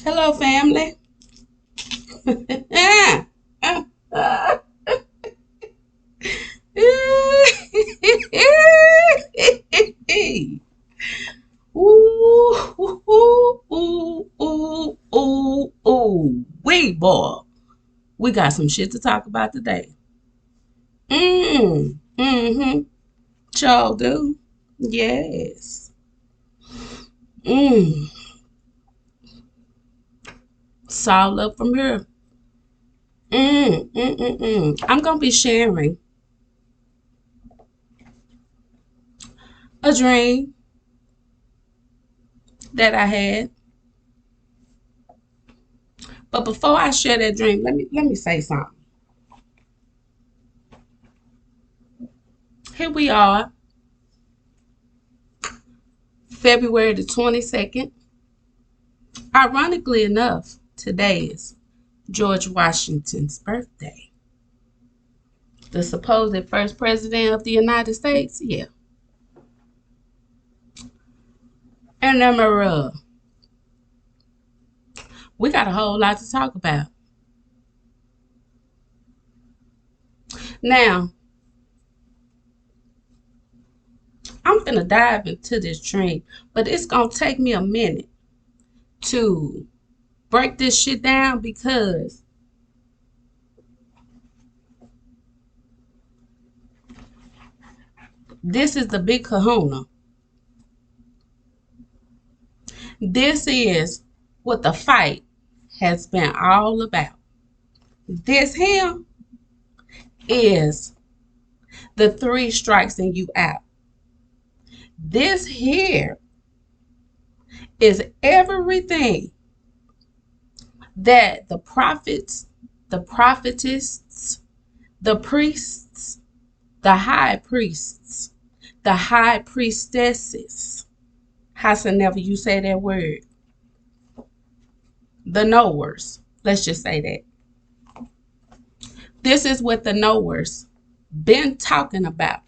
Hello, family. Ooh, ooh, ooh, ooh, ooh, ooh, ooh. Wait, boy. We got some shit to talk about today. Mm-hmm. Sure do. Yes. Mm. Saw up from here. I'm gonna be sharing a dream that I had. But before I share that dream, let me say something. Here we are, February the 22nd. Ironically enough, today is George Washington's birthday. The supposed first president of the United States. Yeah. And we got a whole lot to talk about. Now, I'm finna dive into this dream, but it's gonna take me a minute to break this shit down because this is the big kahuna. This is what the fight has been all about. This here is the three strikes and you out. This here is everything that the prophets, the prophetess, the priests, the high priests, the high priestesses, howsoever you say that word, the knowers, let's just say that. This is what the knowers been talking about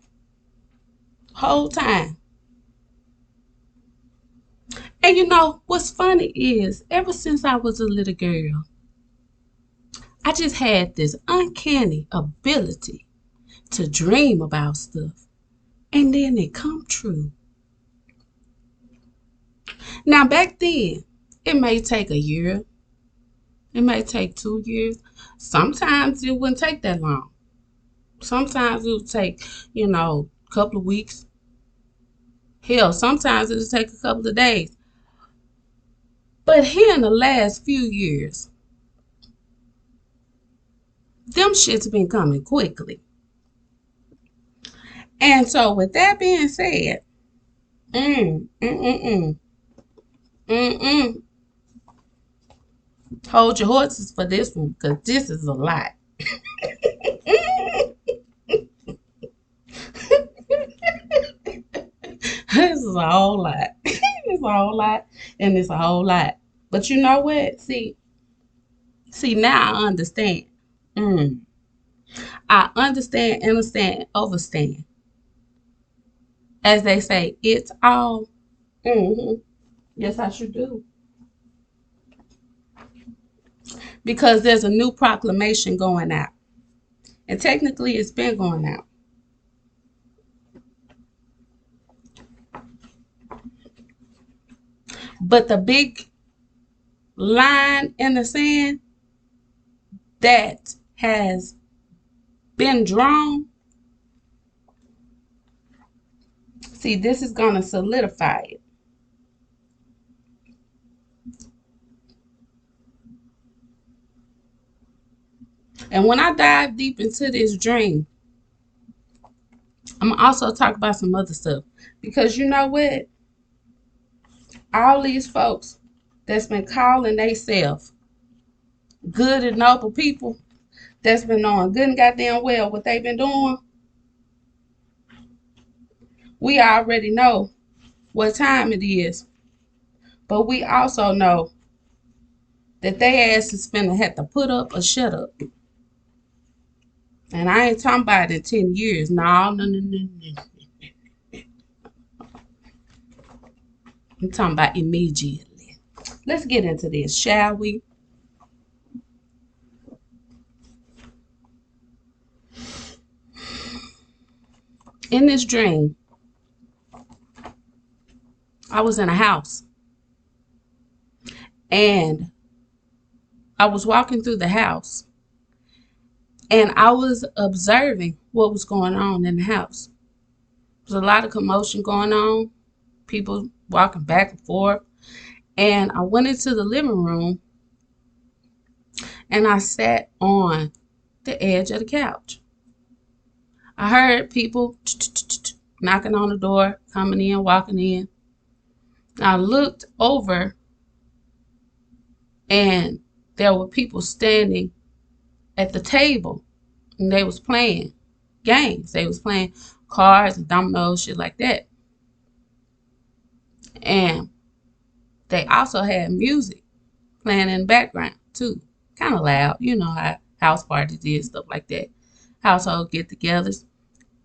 whole time. And you know what's funny is ever since I was a little girl, I just had this uncanny ability to dream about stuff and then it come true. Now back then, it may take a year, it may take 2 years. Sometimes it wouldn't take that long. Sometimes it would take, a couple of weeks. Hell, sometimes it would take a couple of days. But here in the last few years, them shits been coming quickly. And so with that being said, mm, mm, mm, mm, mm, mm, hold your horses for this one, because this is a lot. This is a whole lot. It's a whole lot, and it's a whole lot. But you know what? See, now I understand. Mm. I understand, overstand. As they say, it's all. Mm-hmm. Yes, I sure do. Because there's a new proclamation going out. And technically, it's been going out. But the big line in the sand that has been drawn See, this is going to solidify it. And when I dive deep into this dream, I'm going to also talk about some other stuff. Because you know what? All these folks that's been calling themselves good and noble people, that's been knowing good and goddamn well what they've been doing, we already know what time it is. But we also know that they ass is finna have to put up or shut up. And I ain't talking about in 10 years. No, no, no, no, no. I'm talking about immediately. Let's get into this, shall we? In this dream, I was in a house. And I was walking through the house. And I was observing what was going on in the house. There was a lot of commotion going on. People walking back and forth. And I went into the living room and I sat on the edge of the couch. I heard people knocking on the door, coming in, walking in. I looked over and there were people standing at the table and they was playing games. They was playing cards and dominoes, shit like that. And they also had music playing in the background too. Kind of loud. You know how house parties is, stuff like that. Household get-togethers.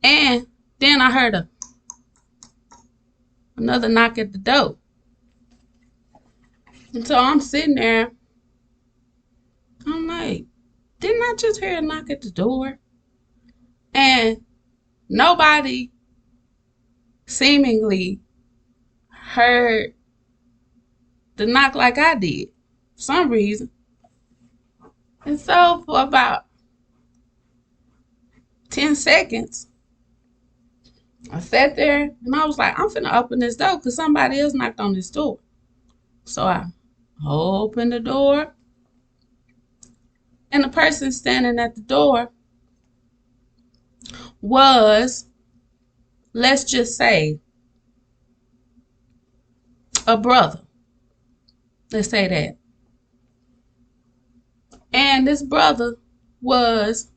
And then I heard another knock at the door. And so I'm sitting there. I'm like, didn't I just hear a knock at the door? And nobody seemingly heard the knock like I did for some reason. And so for about 10 seconds, I sat there and I was like, I'm finna open this door because somebody else knocked on this door. So I opened the door and the person standing at the door was, let's just say, a brother. Let's say that. And this brother was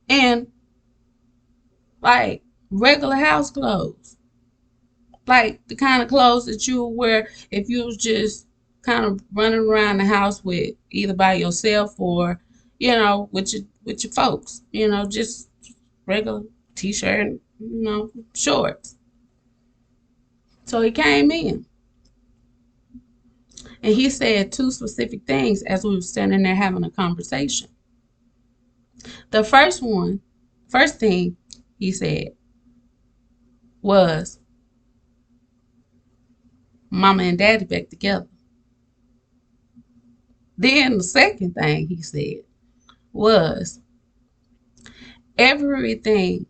in like regular house clothes. Like the kind of clothes that you would wear if you was just kind of running around the house with either by yourself or, you know, with your folks. You know, just regular t-shirt and, you know, shorts. So he came in. And he said two specific things as we were standing there having a conversation. The first thing he said was, Mama and Daddy back together. Then the second thing he said was, everything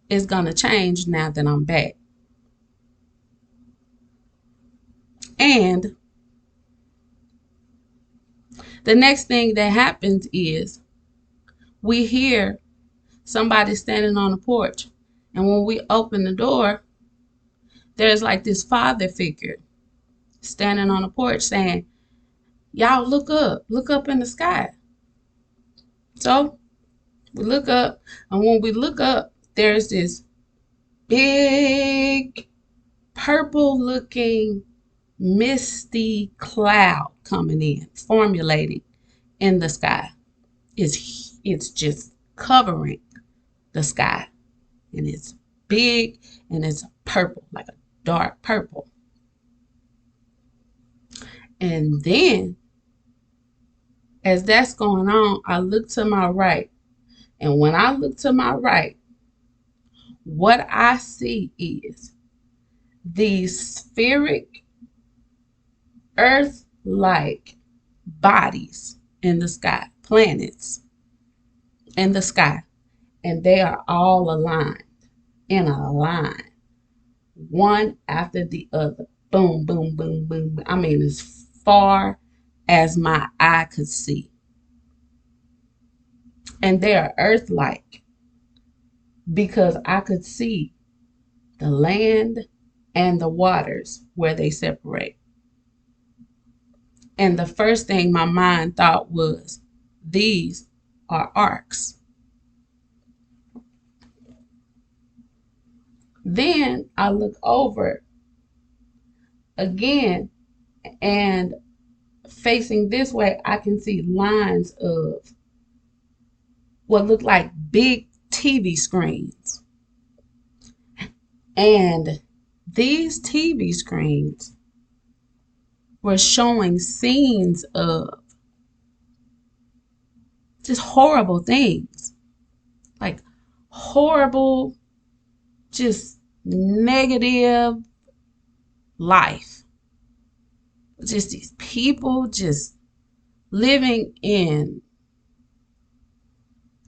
is going to change now that I'm back. And the next thing that happens is we hear somebody standing on the porch. And when we open the door, there's like this father figure standing on the porch saying, y'all look up in the sky. So we look up, and when we look up, there's this big purple looking misty cloud coming in, formulating in the sky. It's just covering the sky, and it's big and it's purple, like a dark purple. And then as that's going on, I look to my right, and when I look to my right, what I see is these spheric Earth-like bodies in the sky, planets in the sky, and they are all aligned in a line, one after the other. Boom, boom, boom, boom, boom. I mean, as far as my eye could see. And they are earth-like because I could see the land and the waters where they separate. And the first thing my mind thought was, these are arcs. Then I look over again, and facing this way, I can see lines of what look like big TV screens. And these TV screens were showing scenes of just horrible things, like horrible, just negative life. Just these people just living in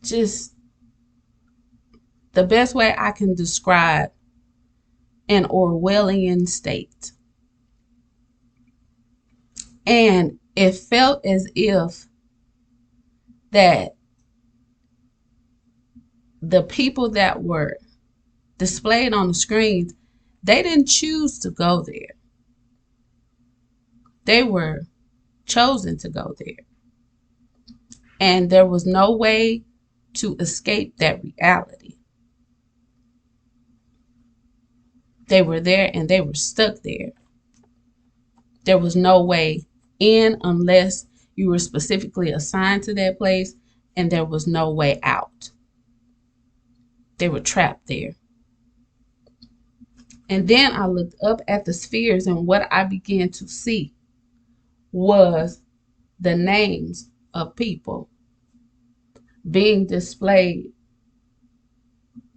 just the best way I can describe an Orwellian state. And it felt as if that the people that were displayed on the screens, they didn't choose to go there. They were chosen to go there. And there was no way to escape that reality. They were there and they were stuck there. There was no way in unless you were specifically assigned to that place, and there was no way out. They were trapped there. And then I looked up at the spheres, and what I began to see was the names of people being displayed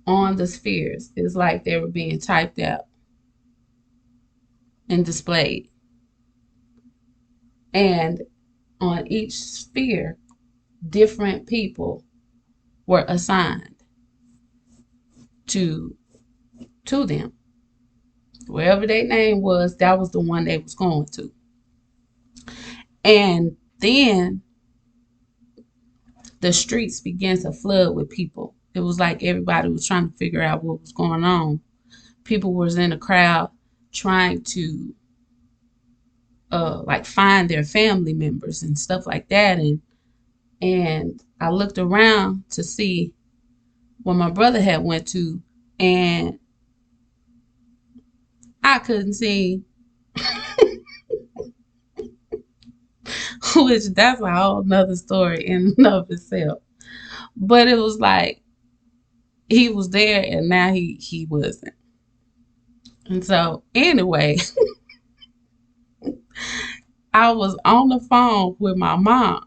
on the spheres. It's like they were being typed out and displayed. And on each sphere, different people were assigned to them. Wherever their name was, that was the one they was going to. And then the streets began to flood with people. It was like everybody was trying to figure out what was going on. People was in the crowd trying to like find their family members and stuff like that. And I looked around to see where my brother had went to, and I couldn't see, which that's a whole nother story in and of itself. But it was like he was there and now he wasn't. And so anyway, I was on the phone with my mom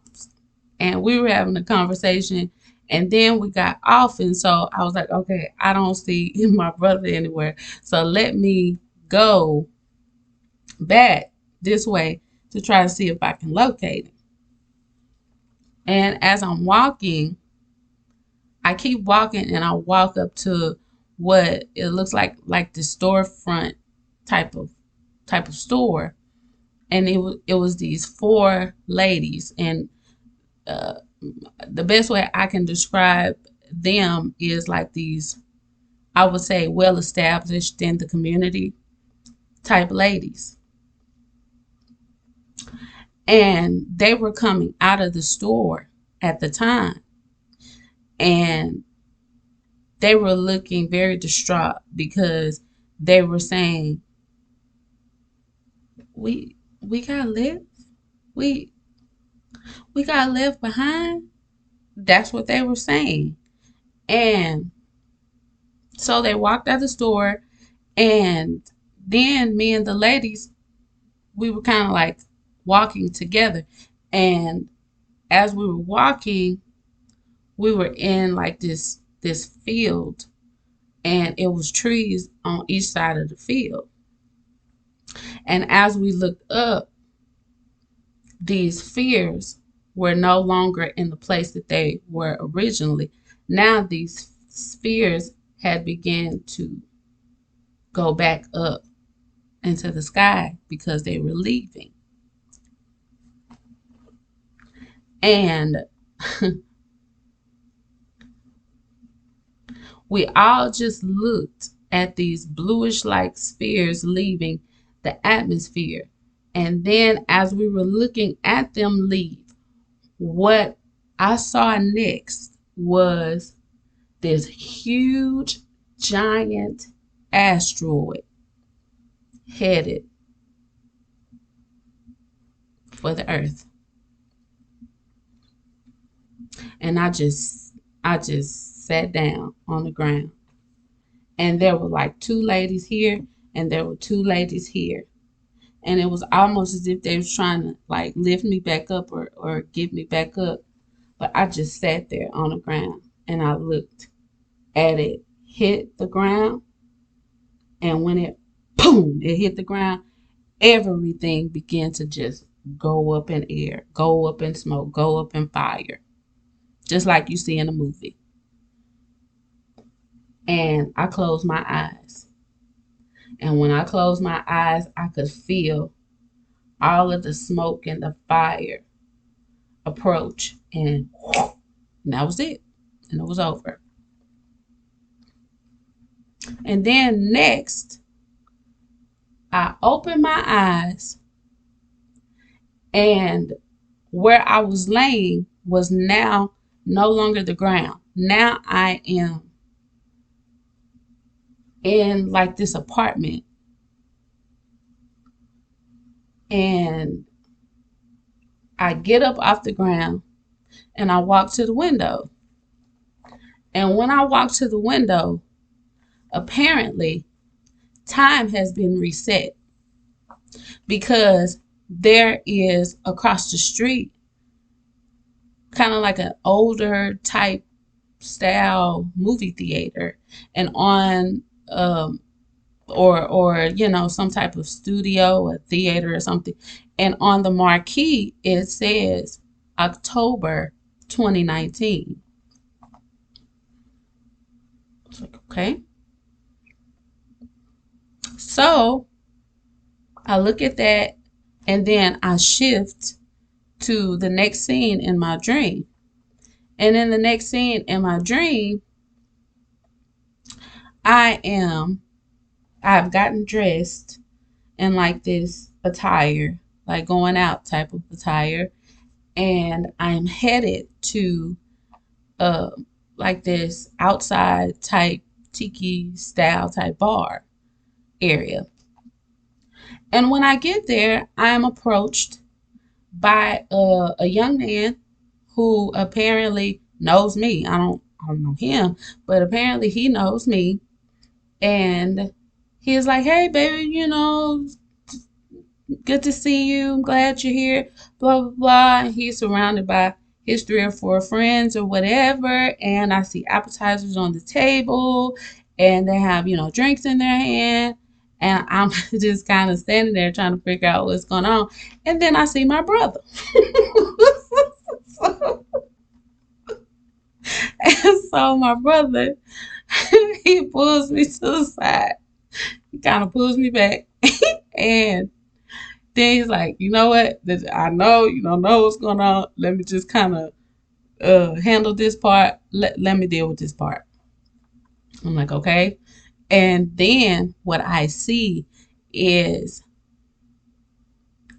and we were having a conversation, and then we got off, and so I was like, okay, I don't see my brother anywhere, so let me go back this way to try to see if I can locate him. And as I'm walking, I keep walking and I walk up to what it looks like the storefront type of store, and it was these four ladies, and the best way I can describe them is like these, I would say, well established in the community type ladies. And they were coming out of the store at the time, and they were looking very distraught because they were saying, we got left, we got left behind. That's what they were saying. And so they walked out the store, and then me and the ladies, we were kind of like walking together. And as we were walking, we were in like this field, and it was trees on each side of the field. And as we looked up, these spheres were no longer in the place that they were originally. Now these spheres had begun to go back up into the sky because they were leaving. And we all just looked at these bluish like spheres leaving the atmosphere. And then as we were looking at them leave, what I saw next was this huge giant asteroid headed for the earth. And I just sat down on the ground. And there were like two ladies here and there were two ladies here. And it was almost as if they was trying to like lift me back up or get me back up. But I just sat there on the ground and I looked at it hit the ground. And when it boom, it hit the ground, everything began to just go up in air, go up in smoke, go up in fire, just like you see in a movie. And I closed my eyes. And when I closed my eyes, I could feel all of the smoke and the fire approach. And that was it. And it was over. And then next, I opened my eyes, and where I was laying was now no longer the ground. Now I am in like this apartment. And I get up off the ground and I walk to the window. And when I walk to the window, apparently time has been reset because there is across the street kind of like an older type style movie theater, and on or some type of studio or theater or something, and on the marquee it says October 2019. It's like, okay. So I look at that and then I shift to the next scene in my dream. And in the next scene in my dream, I've gotten dressed in like this attire, like going out type of attire, and I'm headed to uh like this outside type tiki style type bar area. And when I get there, I am approached by a young man who apparently knows me. I don't know him, but apparently he knows me. And he's like, "Hey, baby, good to see you. I'm glad you're here." Blah blah blah. And he's surrounded by his three or four friends or whatever. And I see appetizers on the table, and they have drinks in their hand. And I'm just kind of standing there trying to figure out what's going on. And then I see my brother. And so my brother, he pulls me to the side. He kind of pulls me back. And then he's like, "You know what? I know you don't know what's going on. Let me just kind of handle this part. Let me deal with this part." I'm like, "Okay." And then what I see is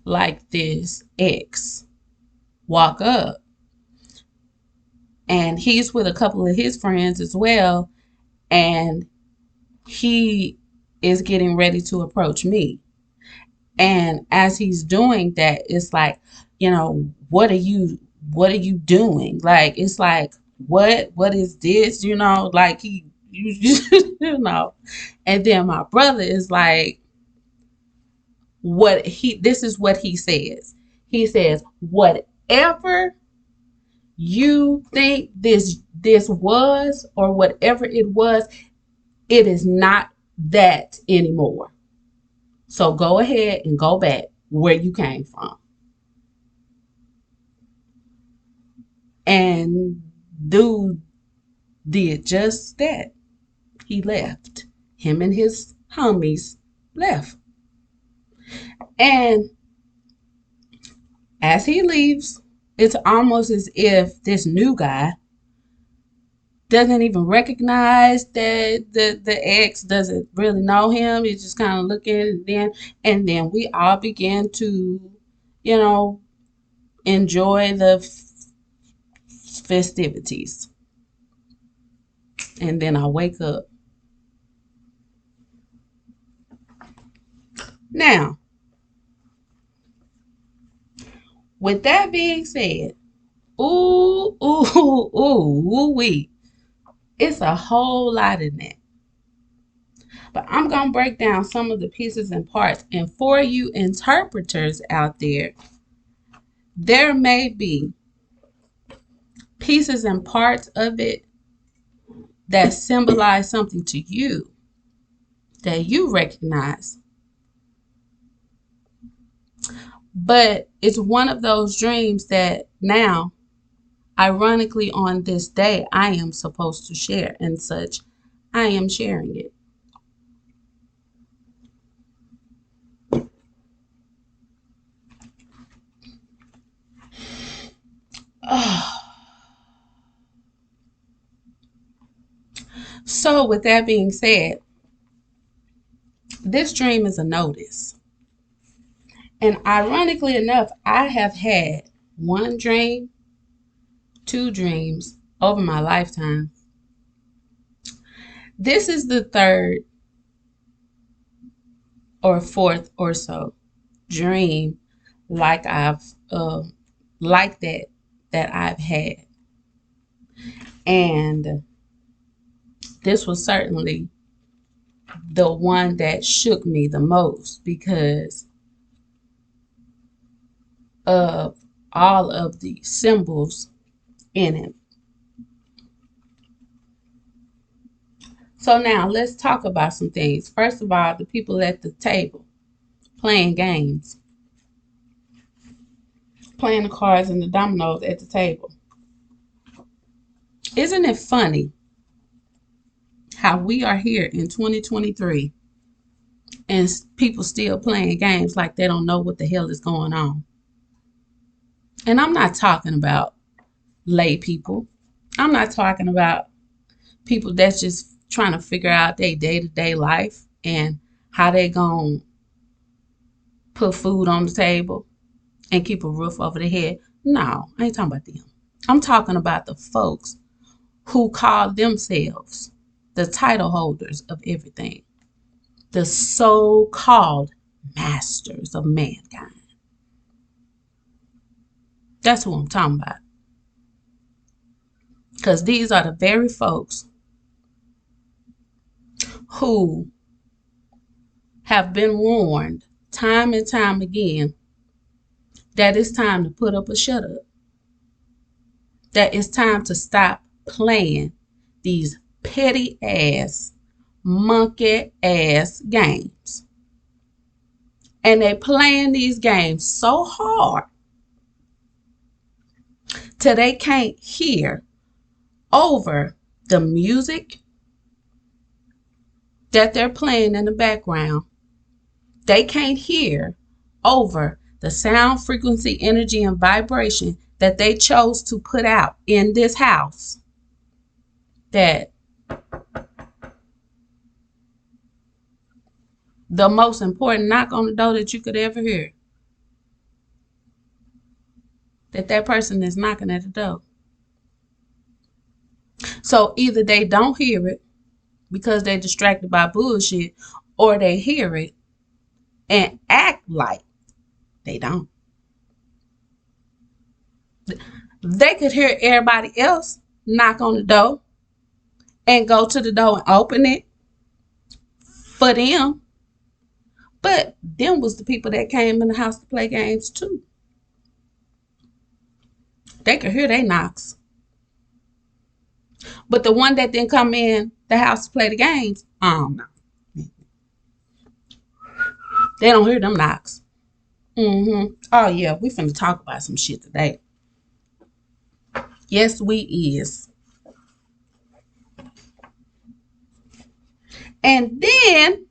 like this ex walk up, and he's with a couple of his friends as well, and he is getting ready to approach me. And as he's doing that, it's like, what are you doing? Like, it's like, what is this? Like and then my brother is like, this is what he says. He says, "Whatever you think this was, or whatever it was, it is not that anymore. So go ahead and go back where you came from." And dude did just that. he left. Him and his homies left. And as he leaves, it's almost as if this new guy doesn't even recognize that the ex doesn't really know him. He's just kind of looking, and then we all begin to, you know, enjoy the festivities. And then I wake up. Now, with that being said, ooh, ooh, ooh, wee. It's a whole lot in that. But I'm going to break down some of the pieces and parts. And for you interpreters out there may be pieces and parts of it that symbolize something to you that you recognize. But it's one of those dreams that now, ironically, on this day, I am supposed to share, and such, I am sharing it. So, with that being said, this dream is a notice. And ironically enough, I have had one dream, two dreams over my lifetime. This is the third or fourth or so dream like I've like that I've had. And this was certainly the one that shook me the most because of all of the symbols in it. So now let's talk about some things. First of all, the people at the table playing games, playing the cards and the dominoes at the table. Isn't it funny how we are here in 2023 and people still playing games like they don't know what the hell is going on? And I'm not talking about lay people. I'm not talking about people that's just trying to figure out their day-to-day life and how they gonna put food on the table and keep a roof over their head. No, I ain't talking about them. I'm talking about the folks who call themselves the title holders of everything, the so-called masters of mankind. That's who I'm talking about. Because these are the very folks who have been warned time and time again that it's time to put up or shut up. That it's time to stop playing these petty ass, monkey ass games. And they playing these games so hard till they can't hear over the music that they're playing in the background. They can't hear over the sound, frequency, energy, and vibration that they chose to put out in this house. That the most important knock on the door that you could ever hear, that person is knocking at the door. So either they don't hear it because they're distracted by bullshit, or they hear it and act like they don't. They could hear everybody else knock on the door and go to the door and open it for them. But them was the people that came in the house to play games too. They could hear they knocks. But the one that didn't come in the house to play the games, I don't know. They don't hear them knocks. Oh yeah, we finna talk about some shit today. Yes, we is. And then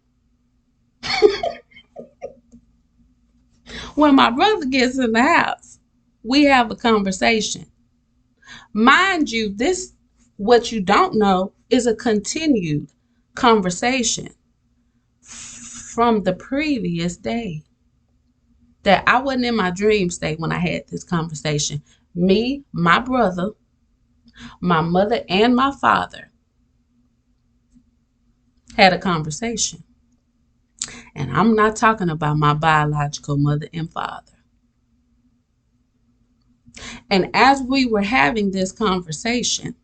when my brother gets in the house, we have a conversation. Mind you, this, what you don't know, is a continued conversation from the previous day. That I wasn't in my dream state when I had this conversation. Me, my brother, my mother, and my father had a conversation. And I'm not talking about my biological mother and father. And as we were having this conversation,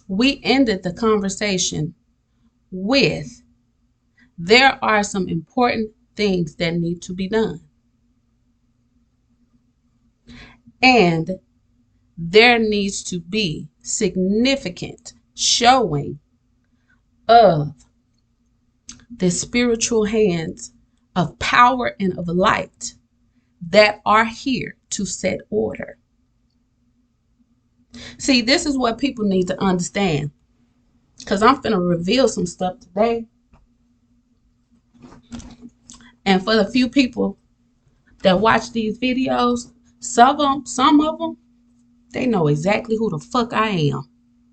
we ended the conversation with, there are some important things that need to be done. And there needs to be significant showing of the spiritual hands of power and of light that are here to set order. See, this is what people need to understand, because I'm finna reveal some stuff today. And for the few people that watch these videos, some of them, they know exactly who the fuck I am.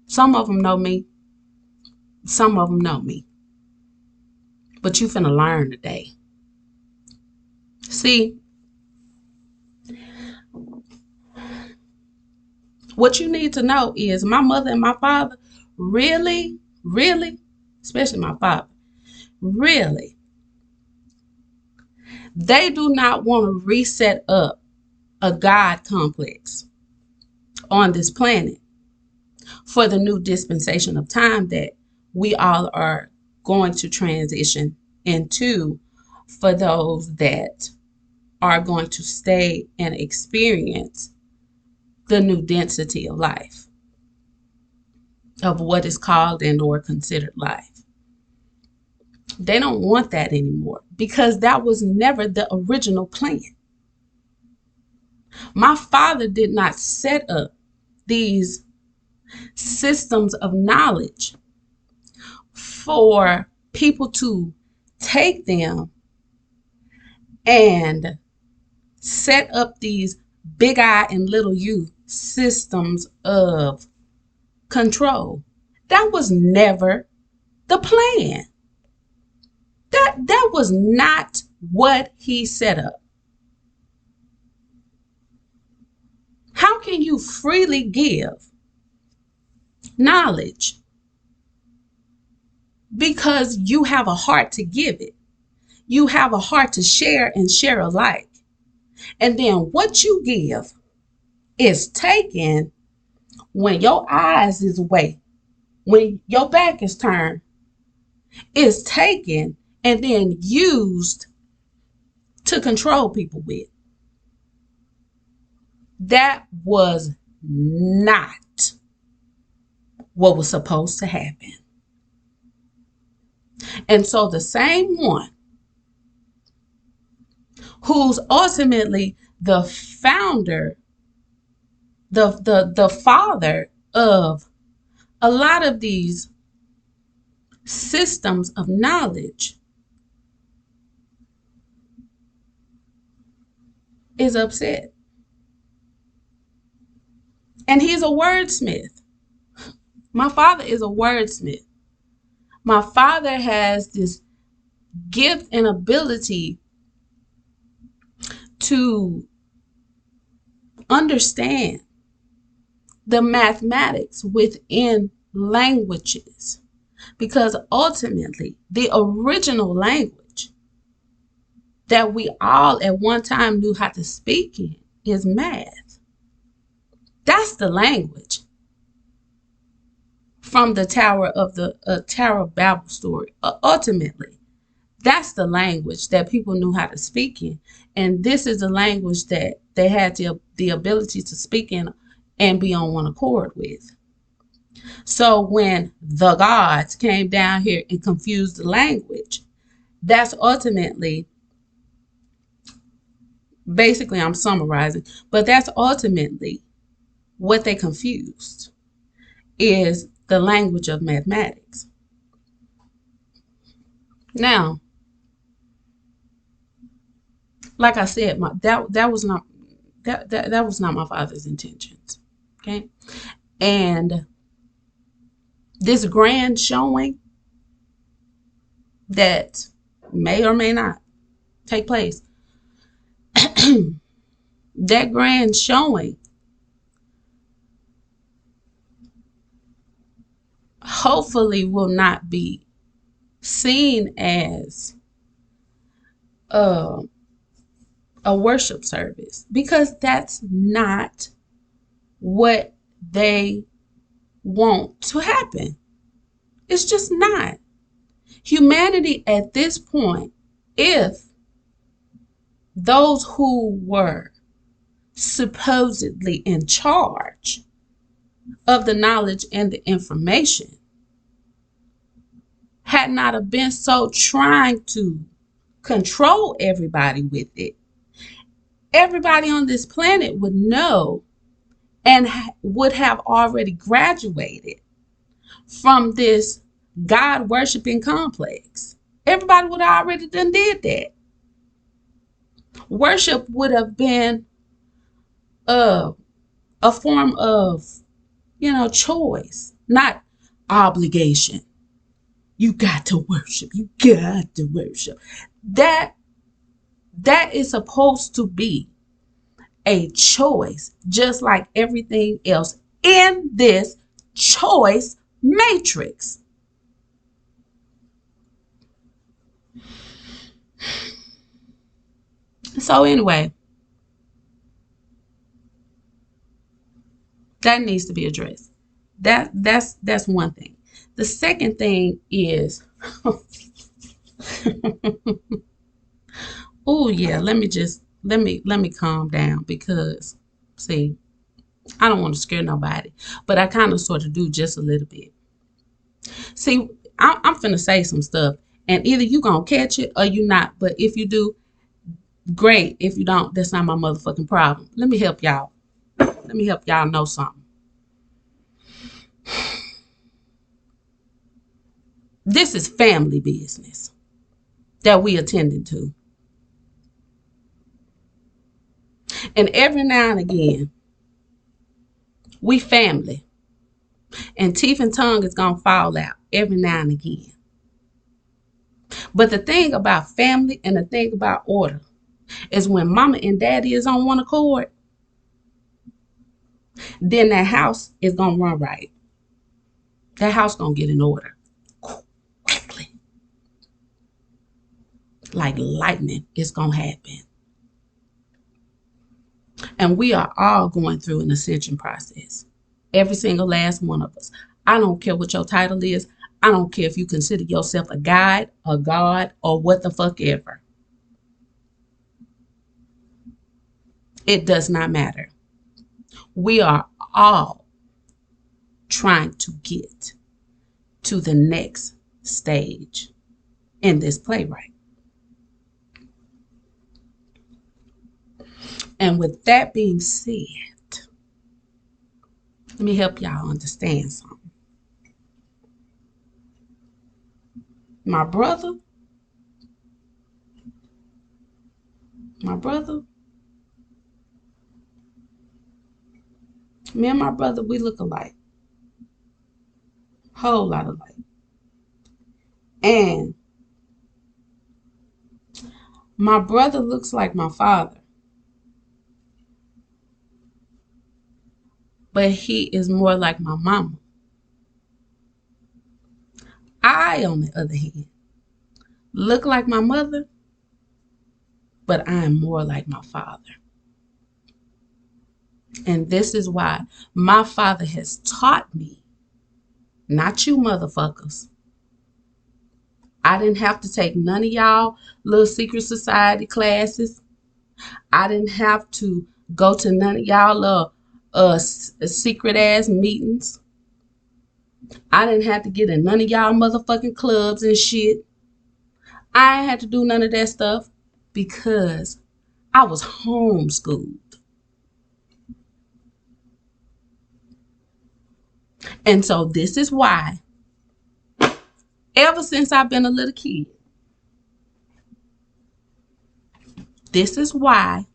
Some of them know me. Some of them know me. But you finna learn today. See, what you need to know is my mother and my father really, especially my father, really, they do not want to reset up a God complex on this planet for the new dispensation of time that we all are going to transition into, for those that are going to stay and experience the new density of life, of what is called and or considered life. They don't want that anymore because that was never the original plan. My father did not set up these systems of knowledge for people to take them and set up these big I and little u systems of control. That was never the plan. That was not what he set up. How can you freely give knowledge because you have a heart to give it? You have a heart to share and share alike. And then what you give is taken when your eyes is away, when your back is turned, is taken and then used to control people with. That was not what was supposed to happen. And so the same one who's ultimately the founder, the father of a lot of these systems of knowledge, is upset. And he's a wordsmith. My father is a wordsmith. My father has this gift and ability to understand the mathematics within languages, because ultimately the original language that we all at one time knew how to speak in is math. That's the language from the Tower of Babel story. Ultimately, that's the language that people knew how to speak in. And this is the language that they had the ability to speak in and be on one accord with. So when the gods came down here and confused the language, that's ultimately, basically I'm summarizing, but that's ultimately what they confused, is the language of mathematics. Now, like I said, that was not that was not my father's intentions. Okay, and this grand showing that may or may not take place, that grand showing hopefully will not be seen as uh, a worship service, because that's not what they want to happen. It's just not. Humanity at this point, if those who were supposedly in charge of the knowledge and the information had not have been so trying to control everybody with it, everybody on this planet would know and would have already graduated from this God worshiping complex. Everybody would have already done did that. Worship would have been a, a form of, choice, not obligation. You got to worship. You got to worship. That that is supposed to be a choice, just like everything else in this choice matrix. So anyway, that needs to be addressed. That's one thing. The second thing is, oh yeah, let me calm down, because see, I don't want to scare nobody, but I kind of sort of do just a little bit. See, I'm finna say some stuff, and either you gonna catch it or you not. But if you do, great. If you don't, that's not my motherfucking problem. Let me help y'all. Let me help y'all know something. This is family business that we attending to. And every now and again, we family. And teeth and tongue is going to fall out every now and again. But the thing about family and the thing about order is when mama and daddy is on one accord, then that house is going to run right. That house going to get in order quickly. Like lightning, it's going to happen. And we are all going through an ascension process. Every single last one of us. I don't care what your title is. I don't care if you consider yourself a guide, a god, or what the fuck ever. It does not matter. We are all trying to get to the next stage in this playwright. And with that being said, let me help y'all understand something. My brother, me and my brother, we look alike. Whole lot alike. And my brother looks like my father, but he is more like my mama. I, on the other hand, look like my mother, but I am more like my father. And this is why my father has taught me, not you motherfuckers. I didn't have to take none of y'all little secret society classes. I didn't have to go to none of y'all secret ass meetings. I didn't have to get in none of y'all motherfucking clubs and shit. I ain't had to do none of that stuff because I was homeschooled. And so this is why, ever since I've been a little kid, This is why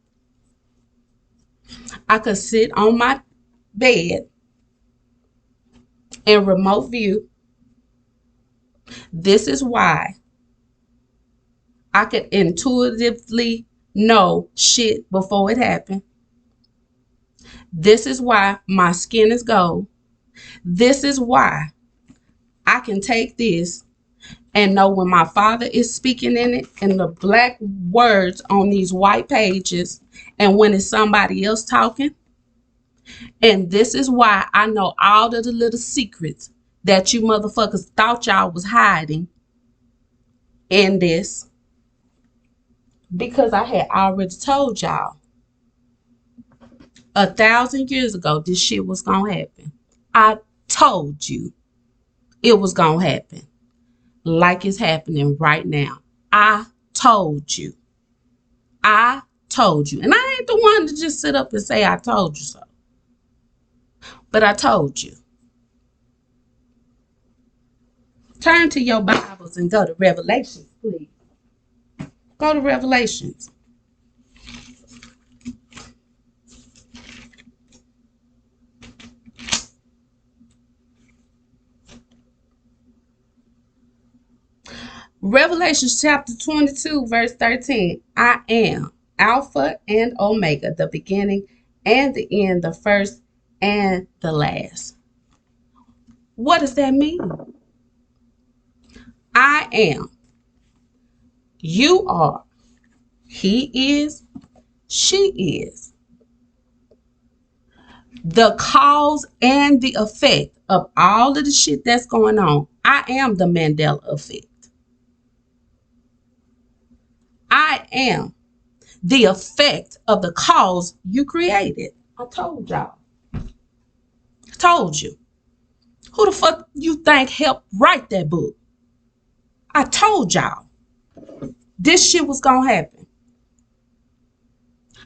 I could sit on my bed in remote view. This is why I could intuitively know shit before it happened. This is why my skin is gold. This is why I can take this and know when my father is speaking in it and the black words on these white pages and when it's somebody else talking. And this is why I know all of the little secrets that you motherfuckers thought y'all was hiding in this, because I had already told y'all 1,000 years ago this shit was gonna happen. I told you it was gonna happen like it's happening right now. I told you. I told you. And I ain't the one to just sit up and say I told you so. But I told you. Turn to your Bibles and go to Revelations, please. Go to Revelations. Revelations chapter 22, verse 13. I am Alpha and Omega, the beginning and the end, the first and the last. What does that mean? I am. You are. He is. She is. The cause and the effect of all of the shit that's going on. I am the Mandela effect. I am the effect of the cause you created. I told y'all. I told you. Who the fuck you think helped write that book? I told y'all. This shit was gonna happen.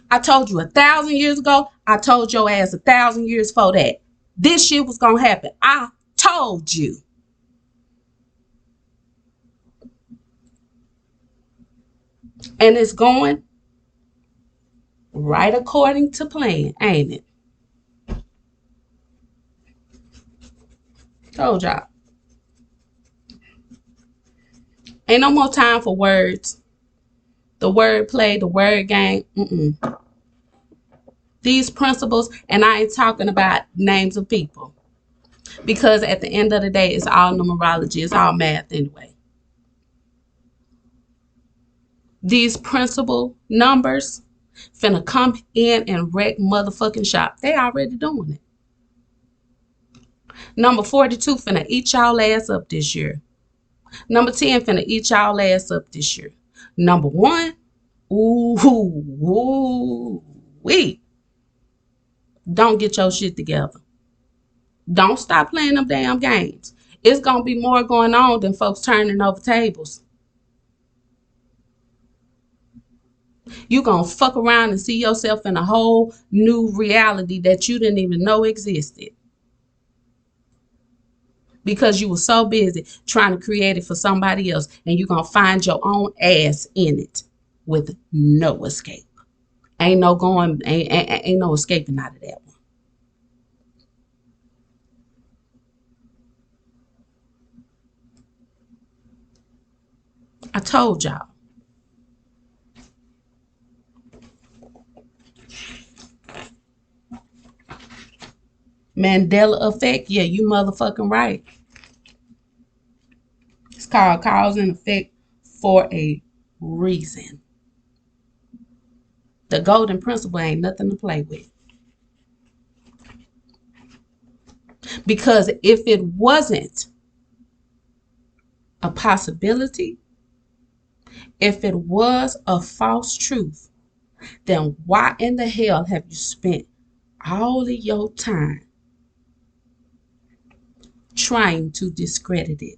I told you 1,000 years ago. I told your ass 1,000 years before that. This shit was gonna happen. I told you. And it's going right according to plan, ain't it? Told y'all. Ain't no more time for words. The word play, the word game. These principles, and I ain't talking about names of people, because at the end of the day, it's all numerology. It's all math anyway. These principal numbers finna come in and wreck motherfucking shop. They already doing it. Number 42 finna eat y'all ass up this year. Number 10 finna eat y'all ass up this year. Number 1, wee. Don't get your shit together. Don't stop playing them damn games. It's gonna be more going on than folks turning over tables. You gonna fuck around and see yourself in a whole new reality that you didn't even know existed, because you were so busy trying to create it for somebody else, and you're gonna find your own ass in it with no escape. Ain't no going, ain't no escaping out of that one. I told y'all. Mandela effect, yeah, you motherfucking right. It's called cause and effect for a reason. The golden principle ain't nothing to play with. Because if it wasn't a possibility, if it was a false truth, then why in the hell have you spent all of your time trying to discredit it?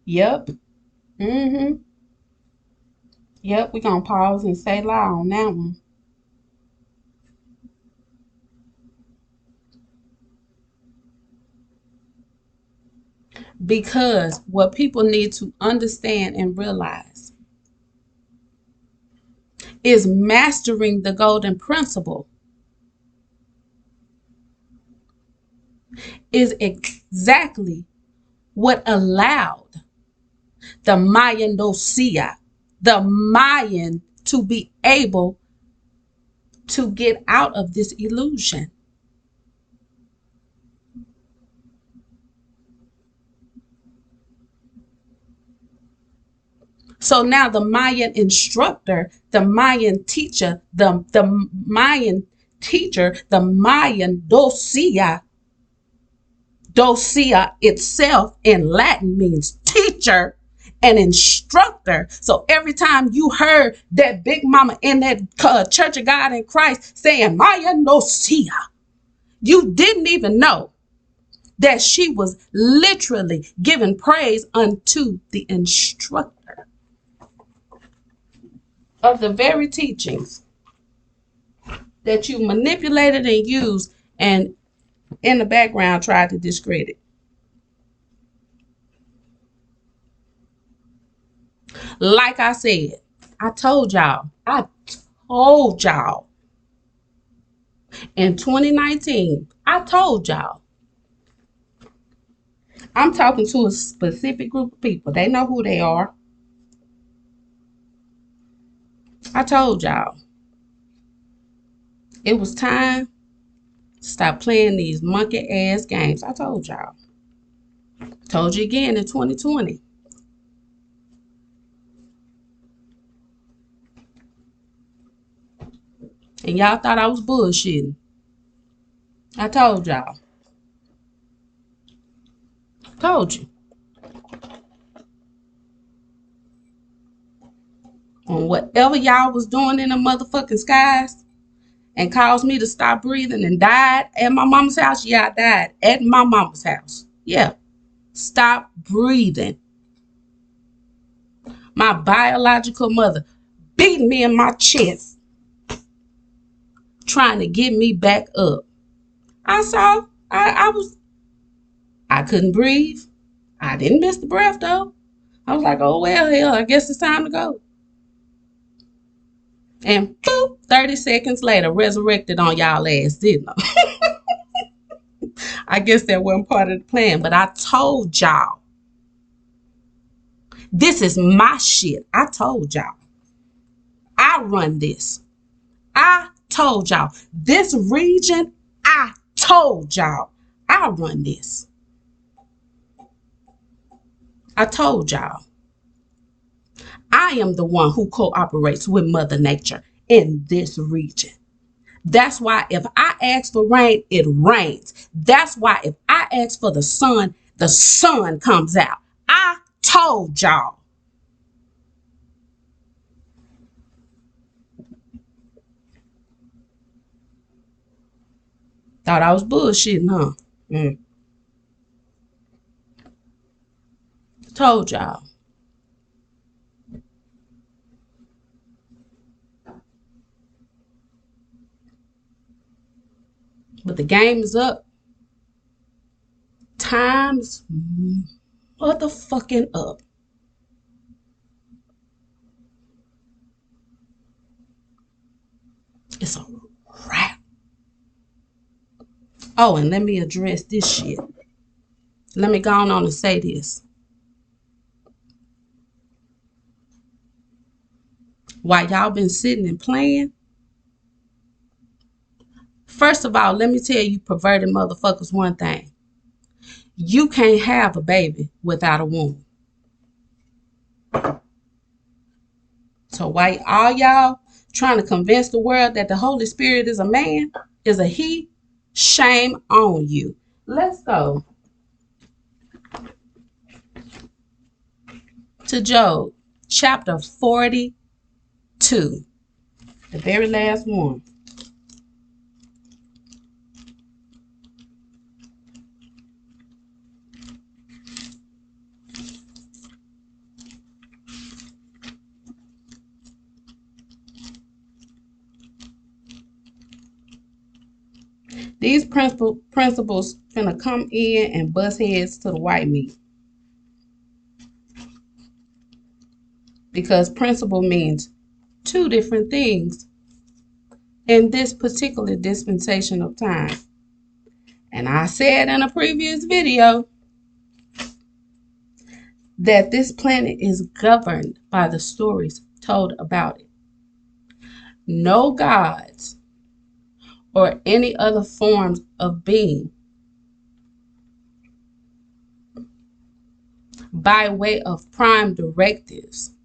Yep. Yep, we're gonna pause and say la on that one. Because what people need to understand and realize is mastering the golden principle is exactly what allowed the Mayan Dosia, the Mayan, to be able to get out of this illusion. So now the Mayan instructor, the Mayan teacher, the Mayan teacher, the Mayan Dosia, Dosia itself in Latin means teacher and instructor. So every time you heard that big mama in that Church of God in Christ saying Maya Dosia, you didn't even know that she was literally giving praise unto the instructor of the very teachings that you manipulated and used and in the background tried to discredit. Like I said, I told y'all in 2019, I told y'all, I'm talking to a specific group of people. They know who they are. I told y'all it was time to stop playing these monkey ass games. I told y'all. Told you again in 2020. And y'all thought I was bullshitting. I told y'all. Told you. On whatever y'all was doing in the motherfucking skies and caused me to stop breathing and died at my mama's house. Yeah, I died at my mama's house. Yeah. Stop breathing. My biological mother beating me in my chest, trying to get me back up. I couldn't breathe. I didn't miss the breath though. I was like, oh well, hell, I guess it's time to go. And boop, 30 seconds later, resurrected on y'all ass, didn't I? I guess that wasn't part of the plan, but I told y'all. This is my shit. I told y'all. I run this. I told y'all. This region, I told y'all. I run this. I told y'all. I am the one who cooperates with Mother Nature in this region. That's why if I ask for rain, it rains. That's why if I ask for the sun comes out. I told y'all. Thought I was bullshitting, huh? Told y'all. But the game is up. Time's motherfucking up. It's a wrap. Oh, and let me address this shit. Let me go on and say this. While y'all been sitting and playing, first of all, let me tell you perverted motherfuckers one thing. You can't have a baby without a womb. So why all y'all trying to convince the world that the Holy Spirit is a man, is a he, shame on you. Let's go to Job chapter 42, the very last one. These principles finna come in and bust heads to the white meat. because principle means two different things in this particular dispensation of time. And I said in a previous video that this planet is governed by the stories told about it. No gods or any other forms of being by way of prime directives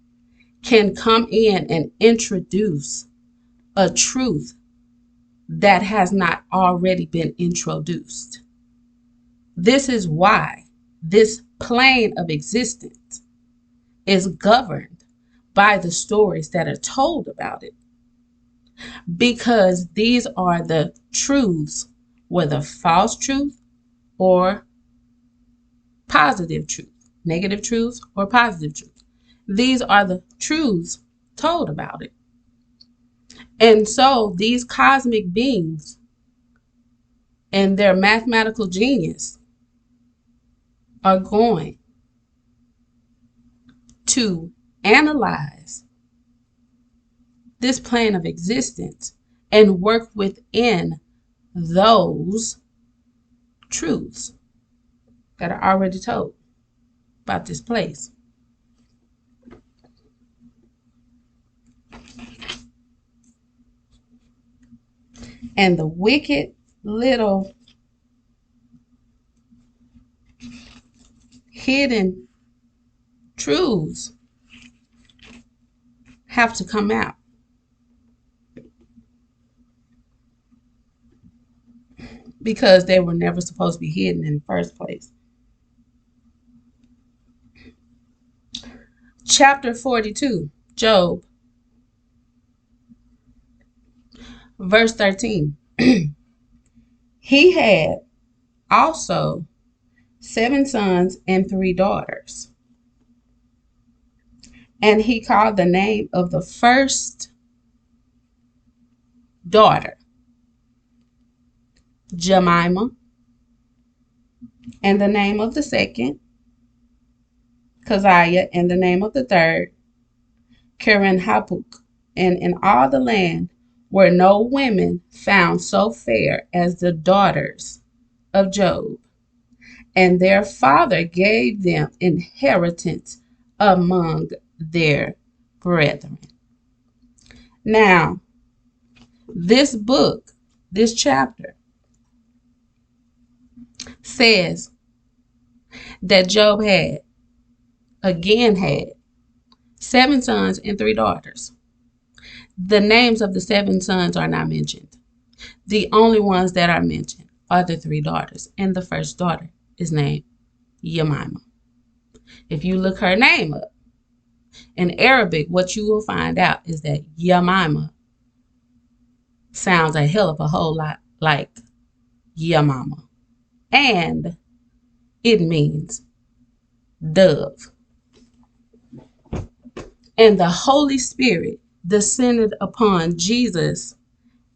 can come in and introduce a truth that has not already been introduced. This is why this plane of existence is governed by the stories that are told about it, because these are the truths, whether false truth or positive truth, negative truths or positive truth. These are the truths told about it. And so these cosmic beings and their mathematical genius are going to analyze this plane of existence and work within those truths that are already told about this place. And the wicked little hidden truths have to come out. Because they were never supposed to be hidden in the first place. Chapter 42, Job, verse 13. He had also 7 sons and 3 daughters. And he called the name of the first daughter Jemima, and the name of the second Keziah, and the name of the third Karen Hapuk. And in all the land were no women found so fair as the daughters of Job. And their father gave them inheritance among their brethren. Now, this book, this chapter, says that Job had 7 sons and 3 daughters. The names of the 7 sons are not mentioned. The only ones that are mentioned are the 3 daughters, and the first daughter is named Jemima. If you look her name up in Arabic, what you will find out is that Jemima sounds a hell of a whole lot like Yamama, and it means dove. And the Holy Spirit descended upon Jesus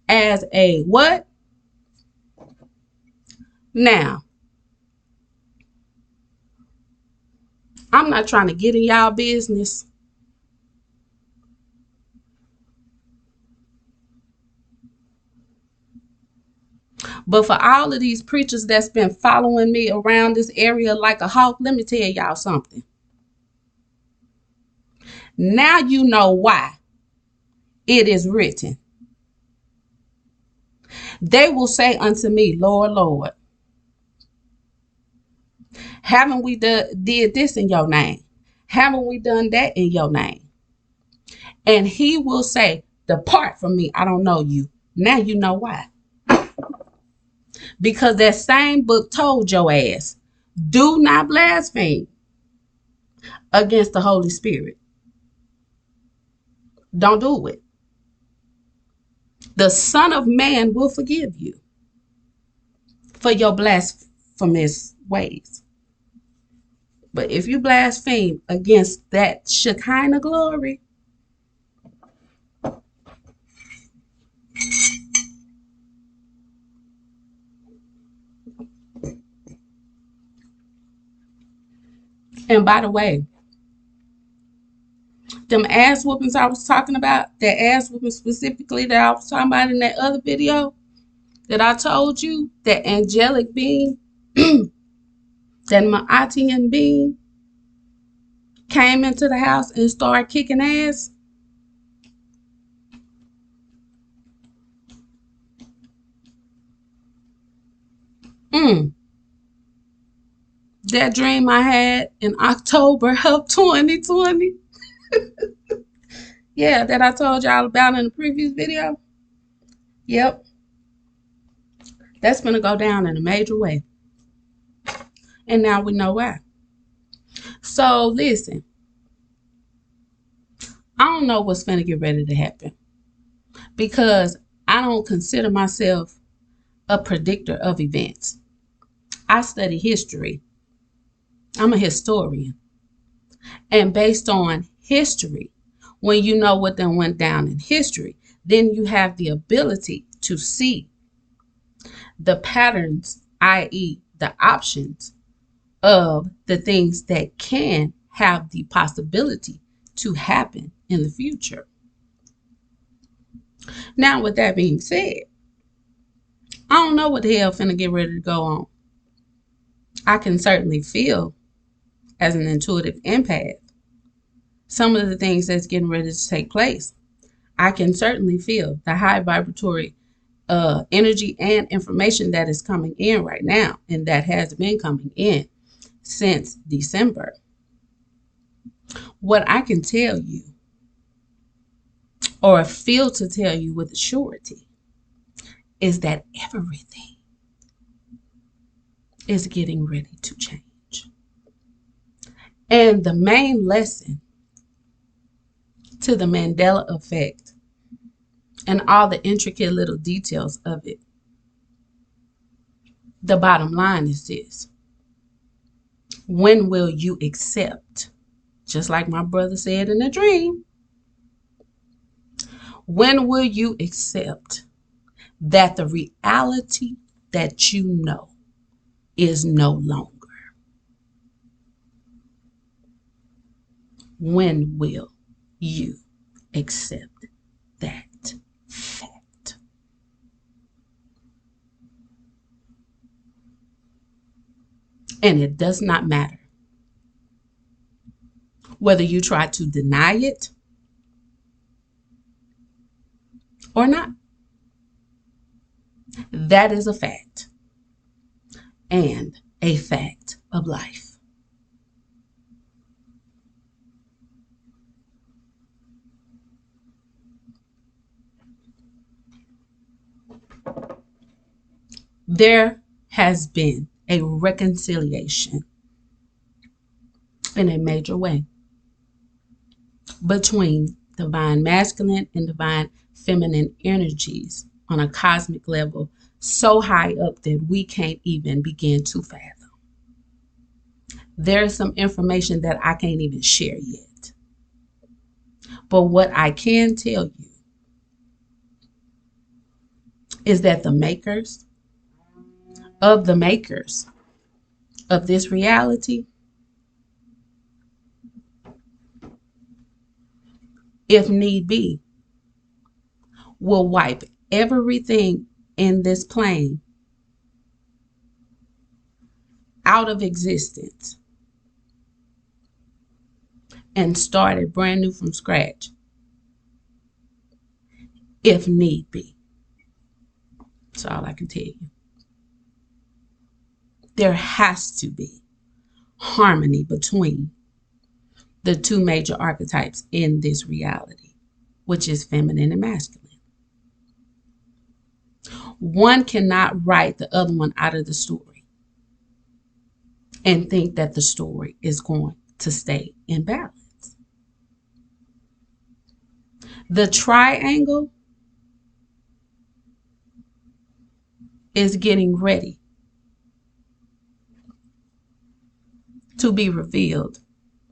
as a what? Now, I'm not trying to get in y'all business, but for all of these preachers that's been following me around this area like a hawk, let me tell y'all something. Now you know why it is written, they will say unto me, Lord, Lord, haven't we did this in your name? Haven't we done that in your name? And he will say, depart from me, I don't know you. Now you know why. Because that same book told your ass, do not blaspheme against the Holy Spirit. Don't do it. The Son of Man will forgive you for your blasphemous ways. But if you blaspheme against that Shekinah glory, and by the way, Them ass whoopings I was talking about, that ass whooping specifically that I was talking about in that other video that I told you, that angelic being, that Maatian being came into the house and started kicking ass. Mm, that dream I had in October of 2020. Yeah, that I told y'all about in the previous video. Yep, that's gonna go down in a major way. And now we know why. So listen, I don't know what's gonna get ready to happen because I don't consider myself a predictor of events. I study history. I'm a historian. And based on history, when you know what then went down in history, then you have the ability to see the patterns, i.e., the options of the things that can have the possibility to happen in the future. Now, with that being said, I don't know what the hell finna get ready to go on. I can certainly feel, as an intuitive empath, some of the things that's getting ready to take place. I can certainly feel the high vibratory energy and information that is coming in right now, and that has been coming in since December. What I can tell you, or feel to tell you with surety, is that everything is getting ready to change. And the main lesson to the Mandela effect and all the intricate little details of it, the bottom line is this: when will you accept, just like my brother said in a dream, when will you accept that the reality that you know is no longer? When will you accept that fact? And it does not matter whether you try to deny it or not. That is a fact, and a fact of life. There has been a reconciliation in a major way between divine masculine and divine feminine energies on a cosmic level so high up that we can't even begin to fathom. There is some information that I can't even share yet. But what I can tell you is that the makers of this reality, if need be, will wipe everything in this plane out of existence and start it brand new from scratch, if need be. That's all I can tell you. There has to be harmony between the two major archetypes in this reality, which is feminine and masculine. One cannot write the other one out of the story and think that the story is going to stay in balance. The triangle is getting ready to be revealed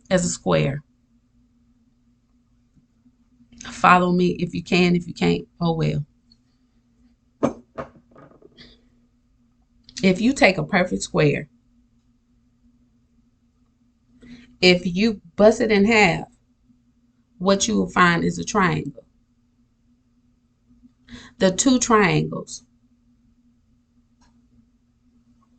as a square. Follow me if you can. If you can't, oh well. If you take a perfect square, if you bust it in half what you will find is a triangle. The two triangles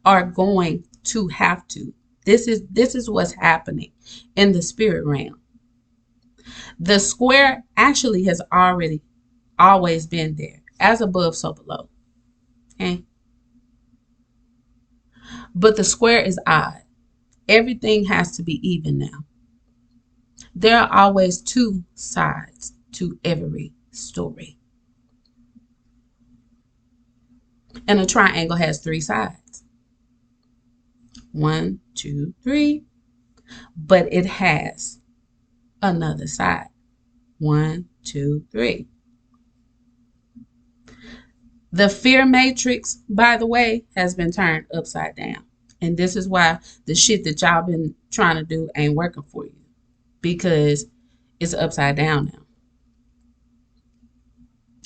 are going to have to. This is what's happening in the spirit realm. The square actually has already always been there, as above, so below. Okay? But the square is odd. Everything has to be even now. There are always two sides to every story. And a triangle has three sides. 1, 2, 3. But it has another side. 1, 2, 3. The fear matrix, by the way, has been turned upside down. And this is why the shit that y'all been trying to do ain't working for you. Because it's upside down now.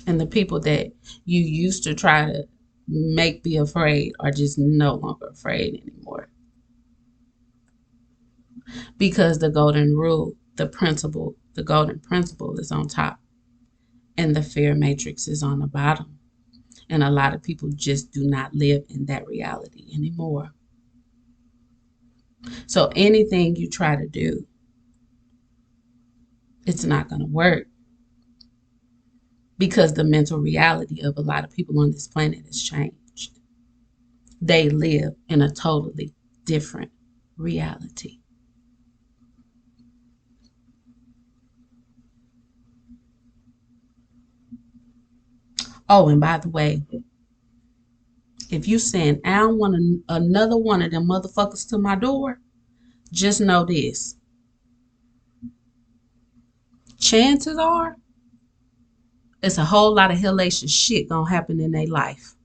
And the people that you used to try to make be afraid are just no longer afraid anymore. Because the golden rule, the golden principle is on top. And the fear matrix is on the bottom. And a lot of people just do not live in that reality anymore. So anything you try to do, it's not going to work. Because the mental reality of a lot of people on this planet has changed. They live in a totally different reality. Oh, and by the way, if you saying, I don't want another one of them motherfuckers to my door, just know this. Chances are, it's a whole lot of hellacious shit gonna happen in their life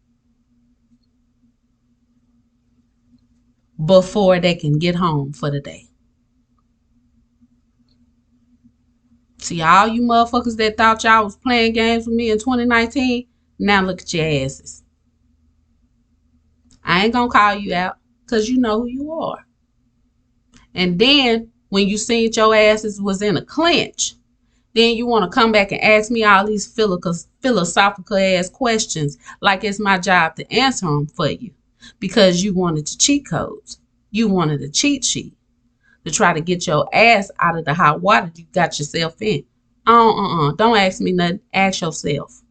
before they can get home for the day. See, all you motherfuckers that thought y'all was playing games with me in 2019, now look at your asses. I ain't gonna call you out because you know who you are. And then when you seen your asses was in a clinch, then you want to come back and ask me all these philosophical ass questions like it's my job to answer them for you because you wanted the cheat codes. You wanted a cheat sheet to try to get your ass out of the hot water you got yourself in. Don't ask me nothing. Ask yourself.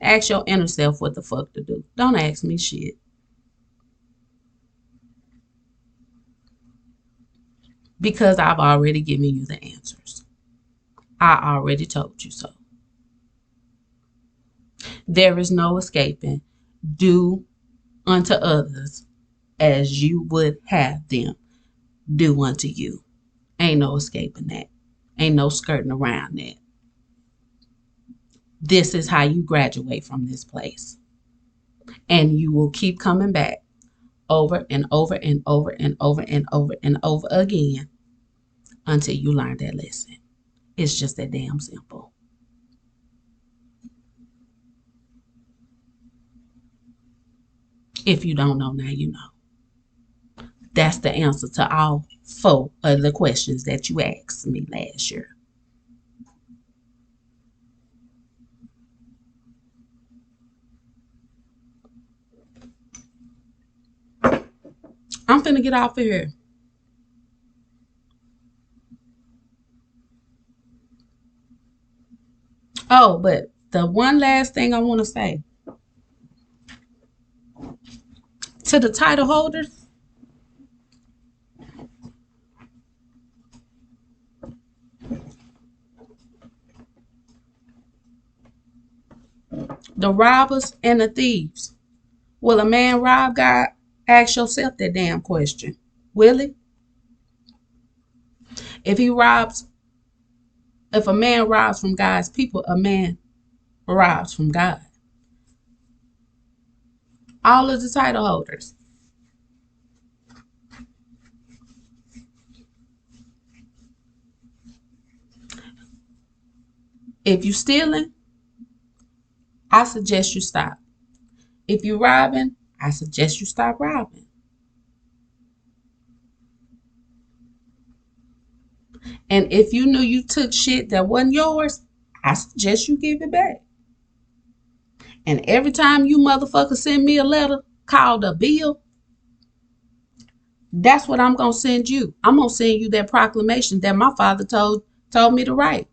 Ask your inner self what the fuck to do. Don't ask me shit. Because I've already given you the answers. I already told you so. There is no escaping. Do unto others as you would have them do unto you. Ain't no escaping that. Ain't no skirting around that. This is how you graduate from this place. And you will keep coming back over and over and over and over and over and over again until you learn that lesson. It's just that damn simple. If you don't know, now you know. That's the answer to all 4 of the questions that you asked me last year. I'm finna get off of here. Oh, but the one last thing I want to say to the title holders, the robbers and the thieves. Will a man rob God? Ask yourself that damn question. Will he? If a man robs from God's people, a man robs from God. All of the title holders. If you stealing, I suggest you stop. If you robbing, I suggest you stop robbing. And if you knew you took shit that wasn't yours, I suggest you give it back. And every time you motherfuckers send me a letter called a bill, that's what I'm gonna send you. I'm gonna send you that proclamation that my father told me to write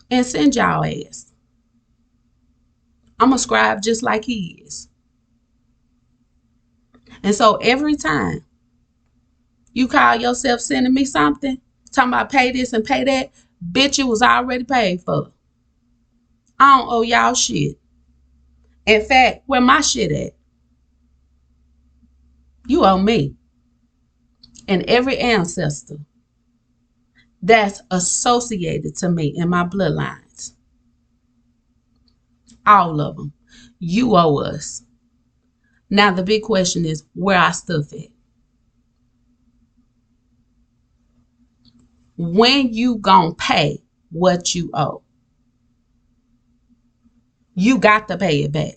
and send y'all ass. I'm a scribe just like he is. And so every time you call yourself sending me something, talking about pay this and pay that, bitch, it was already paid for. I don't owe y'all shit. In fact, where my shit at? You owe me and every ancestor that's associated to me in my bloodlines. All of them. You owe us. Now the big question is where our stuff at? When you gonna pay what you owe? You got to pay it back.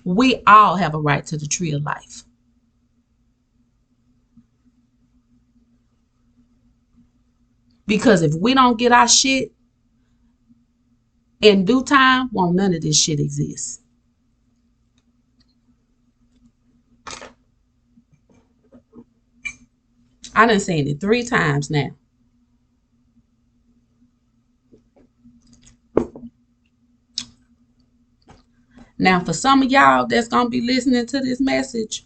We all have a right to the tree of life. Because if we don't get our shit in due time, won't none of this shit exist. I done seen it 3 times now. Now, for some of y'all that's going to be listening to this message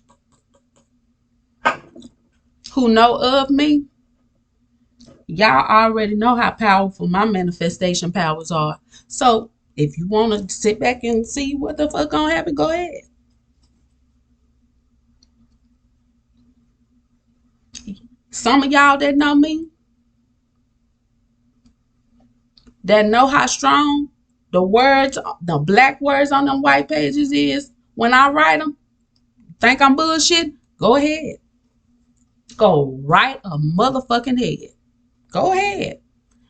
who know of me, y'all already know how powerful my manifestation powers are. So, if you want to sit back and see what the fuck going to happen, go ahead. Some of y'all that know me, that know how strong the words, the black words on them white pages is when I write them, think I'm bullshit? Go ahead. Go right a motherfucking head. Go ahead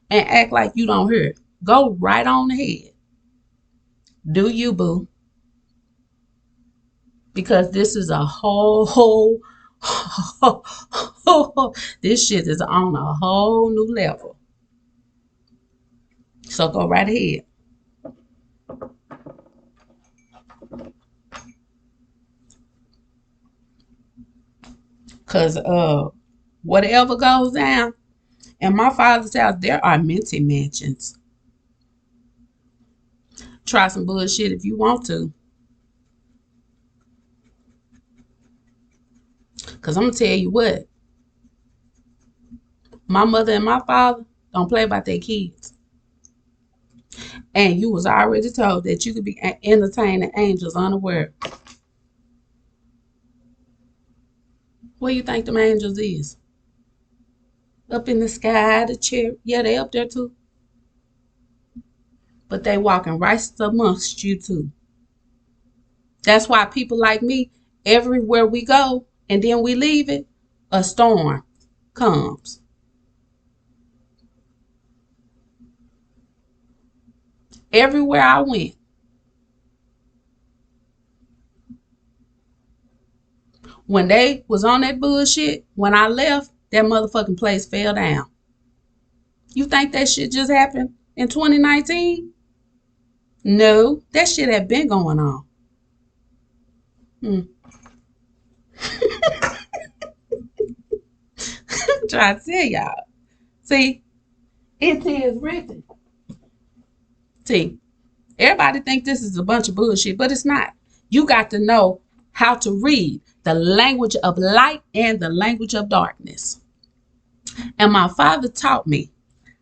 and act like you don't hear it. Go right on ahead. Do you, boo? Because this is a whole this shit is on a whole new level. So go right ahead. Cause whatever goes down in my father's house, there are minty mansions. Try some bullshit if you want to. Cause I'm gonna tell you what, my mother and my father don't play about their kids. And you was already told that you could be entertaining angels unaware. Where you think them angels is? Up in the sky, the chair. Yeah, they up there too. But they walking right amongst you too. That's why people like me, everywhere we go and then we leave it, a storm comes. Everywhere I went. When they was on that bullshit, when I left, that motherfucking place fell down. You think that shit just happened in 2019? No, that shit had been going on. I'm trying to tell y'all. See, it is written. See, everybody think this is a bunch of bullshit, but it's not. You got to know how to read the language of light and the language of darkness. And my father taught me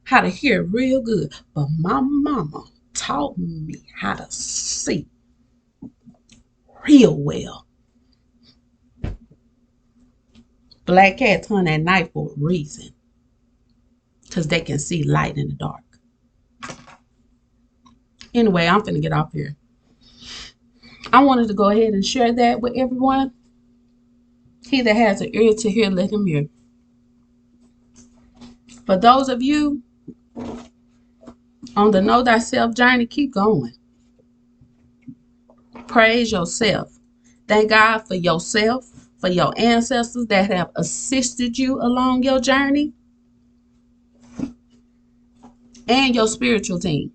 how to hear real good, but my mama taught me how to see real well. Black cats hunt at night for a reason, because they can see light in the dark. Anyway, I'm finna get off here. I wanted to go ahead and share that with everyone. He that has an ear to hear, let him hear. For those of you on the Know Thyself journey, keep going. Praise yourself. Thank God for yourself. for your ancestors that have assisted you along your journey, and your spiritual team.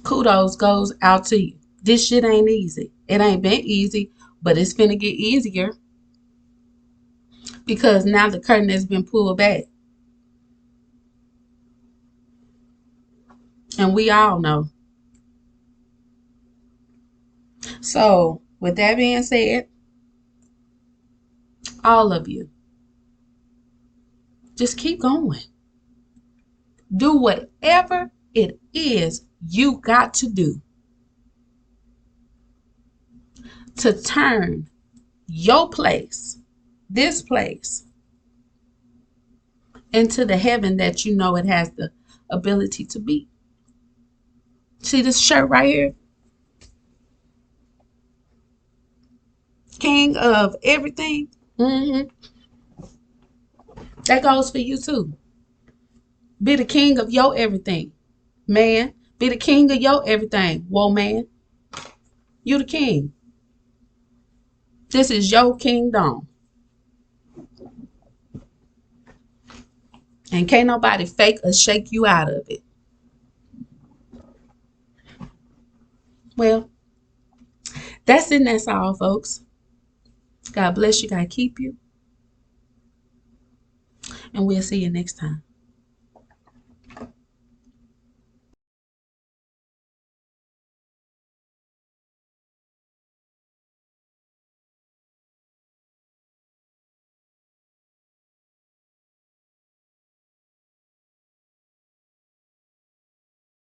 Kudos goes out to you. This shit ain't easy. It ain't been easy, but it's finna get easier because now the curtain has been pulled back. And we all know. So, with that being said, all of you, just keep going. Do whatever it is you got to do to turn your place, this place, into the heaven that you know it has the ability to be. See this shirt right here? King of everything. That goes for you too. Be the king of your everything, man. Be the king of your everything, whoa, man. You the king. This is your kingdom. And can't nobody fake or shake you out of it. Well, that's it and that's all, folks. God bless you. God keep you. And we'll see you next time.